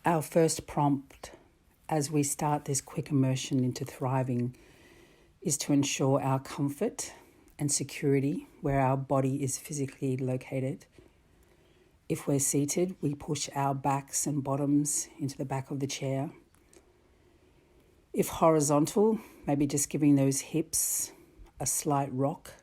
Our first prompt as we start this quick immersion into thriving is to ensure our comfort and security where our body is physically located. If we're seated, we push our backs and bottoms into the back of the chair. If horizontal, maybe just giving those hips a slight rock,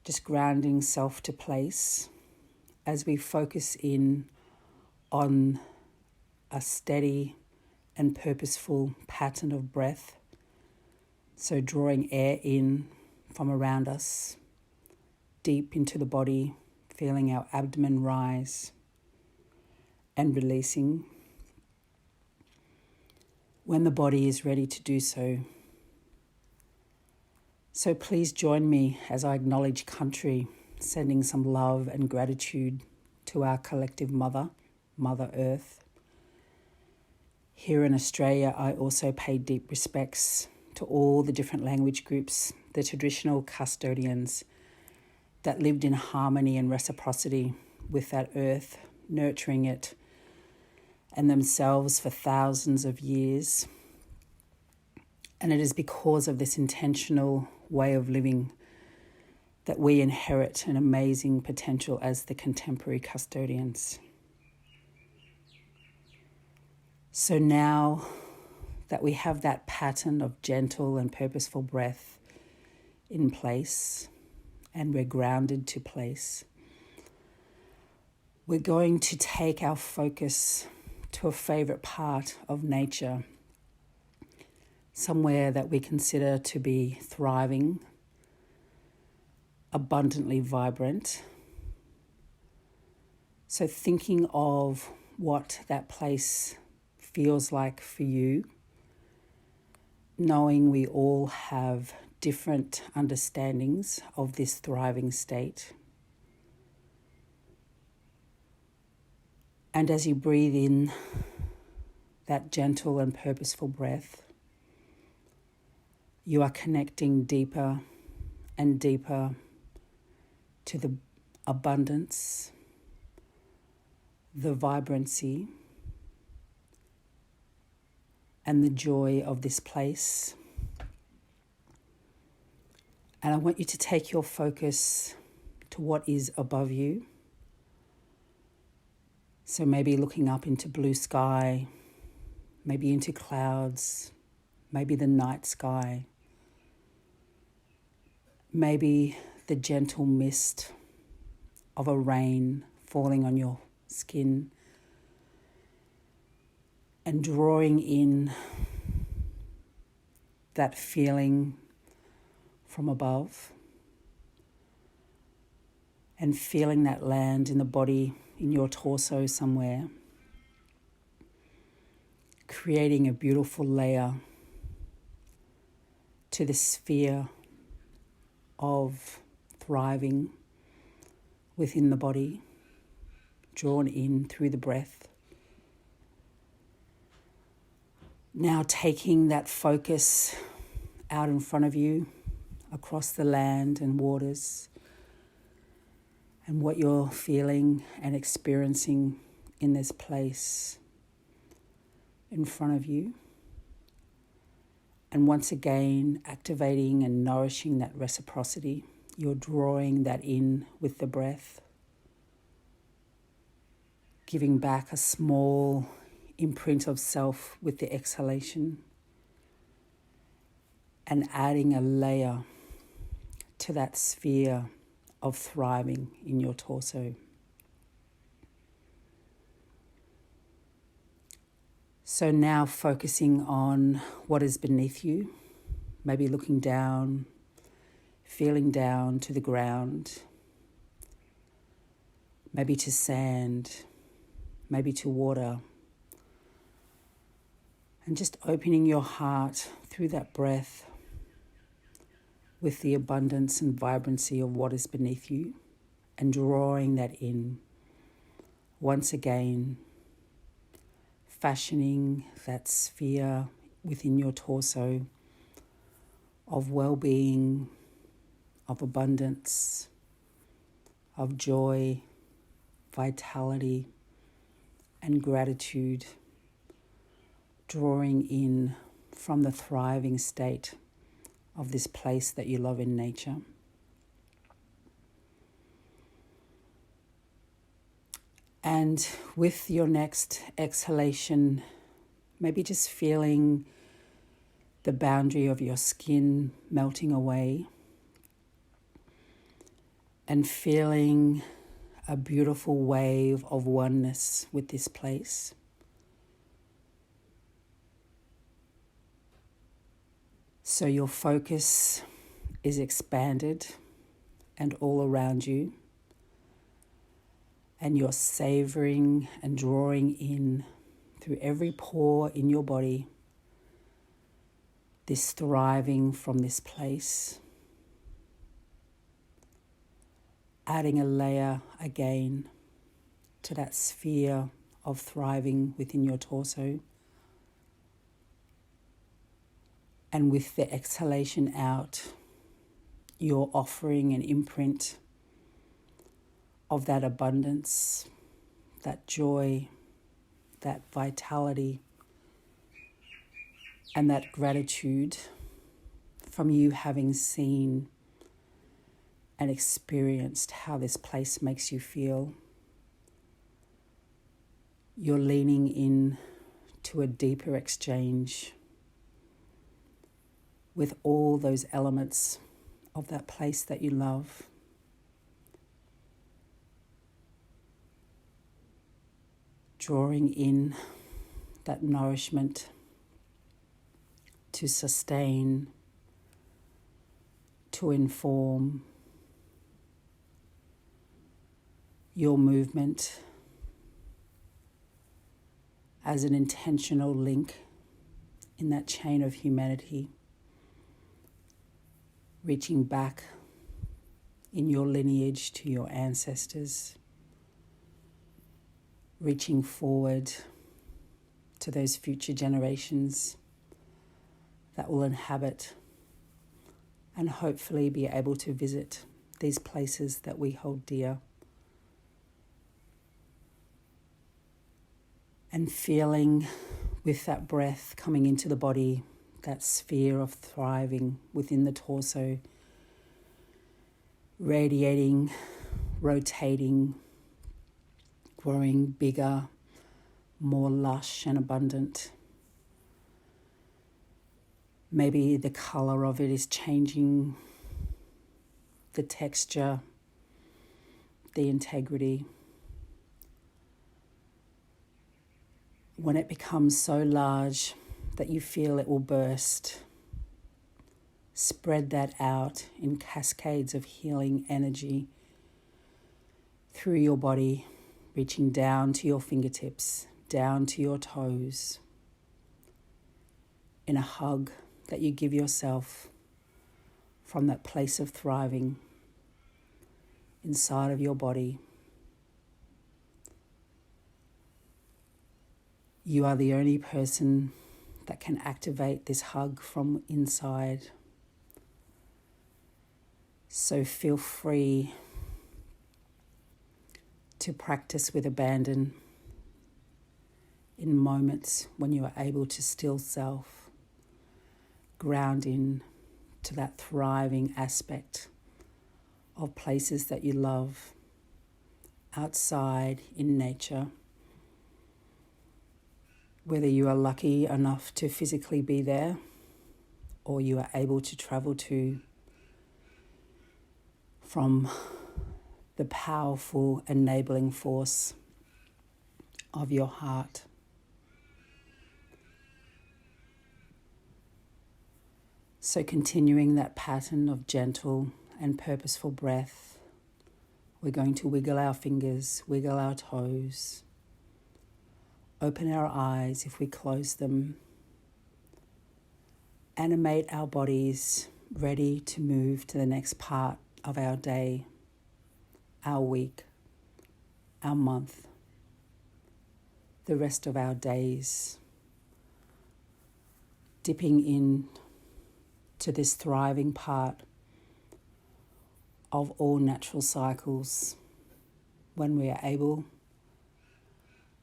just grounding self to place as we focus in on a steady and purposeful pattern of breath. So drawing air in from around us, deep into the body, feeling our abdomen rise and releasing. When the body is ready to do so. So please join me as I acknowledge country, sending some love and gratitude to our collective mother, Mother Earth. Here in Australia, I also pay deep respects to all the different language groups, the traditional custodians that lived in harmony and reciprocity with that earth, nurturing it and themselves for thousands of years. And it is because of this intentional way of living that we inherit an amazing potential as the contemporary custodians. So now that we have that pattern of gentle and purposeful breath in place, and we're grounded to place, we're going to take our focus to a favorite part of nature, somewhere that we consider to be thriving, abundantly vibrant. So thinking of what that place feels like for you, knowing we all have different understandings of this thriving state. And as you breathe in that gentle and purposeful breath, you are connecting deeper and deeper to the abundance, the vibrancy, and the joy of this place. And I want you to take your focus to what is above you. So maybe looking up into blue sky, maybe into clouds, maybe the night sky, maybe the gentle mist of a rain falling on your skin, and drawing in that feeling from above, and feeling that land in the body, in your torso somewhere, creating a beautiful layer to the sphere of thriving within the body, drawn in through the breath. Now taking that focus out in front of you, across the land and waters, and what you're feeling and experiencing in this place in front of you. And once again, activating and nourishing that reciprocity. You're drawing that in with the breath, giving back a small imprint of self with the exhalation, and adding a layer to that sphere of thriving in your torso. So now focusing on what is beneath you, maybe looking down, feeling down to the ground, maybe to sand, maybe to water, and just opening your heart through that breath with the abundance and vibrancy of what is beneath you, and drawing that in once again, fashioning that sphere within your torso of well-being, of abundance, of joy, vitality, and gratitude drawing in from the thriving state of this place that you love in nature. And with your next exhalation, maybe just feeling the boundary of your skin melting away and feeling a beautiful wave of oneness with this place. So your focus is expanded and all around you, and you're savoring and drawing in through every pore in your body this thriving from this place, adding a layer again to that sphere of thriving within your torso. And with the exhalation out, you're offering an imprint of that abundance, that joy, that vitality, and that gratitude from you having seen and experienced how this place makes you feel. You're leaning in to a deeper exchange with all those elements of that place that you love. Drawing in that nourishment to sustain, to inform your movement as an intentional link in that chain of humanity, reaching back in your lineage to your ancestors, reaching forward to those future generations that will inhabit and hopefully be able to visit these places that we hold dear. And feeling with that breath coming into the body, that sphere of thriving within the torso, radiating, rotating, growing bigger, more lush and abundant. Maybe the color of it is changing, the texture, the integrity. When it becomes so large that you feel it will burst, spread that out in cascades of healing energy through your body, reaching down to your fingertips, down to your toes, in a hug that you give yourself from that place of thriving inside of your body. You are the only person that can activate this hug from inside. So feel free to practice with abandon in moments when you are able to still self, ground in to that thriving aspect of places that you love outside in nature. Whether you are lucky enough to physically be there or you are able to travel to from the powerful enabling force of your heart. So continuing that pattern of gentle and purposeful breath, we're going to wiggle our fingers, wiggle our toes, open our eyes if we close them, animate our bodies, ready to move to the next part of our day, our week, our month, the rest of our days, dipping in to this thriving part of all natural cycles when we are able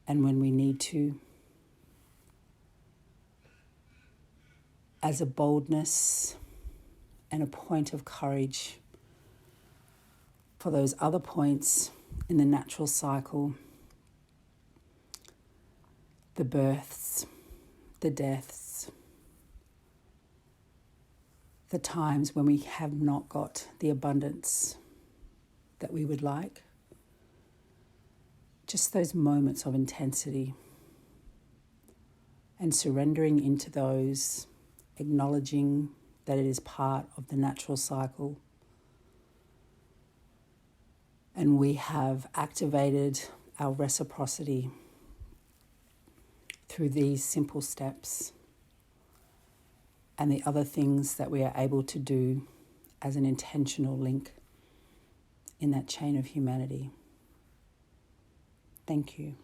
and when we need to. as a boldness and a point of courage for those other points in the natural cycle, the births, the deaths, the times when we have not got the abundance that we would like. Just those moments of intensity, and surrendering into those, acknowledging that it is part of the natural cycle. And we have activated our reciprocity through these simple steps and the other things that we are able to do as an intentional link in that chain of humanity. Thank you.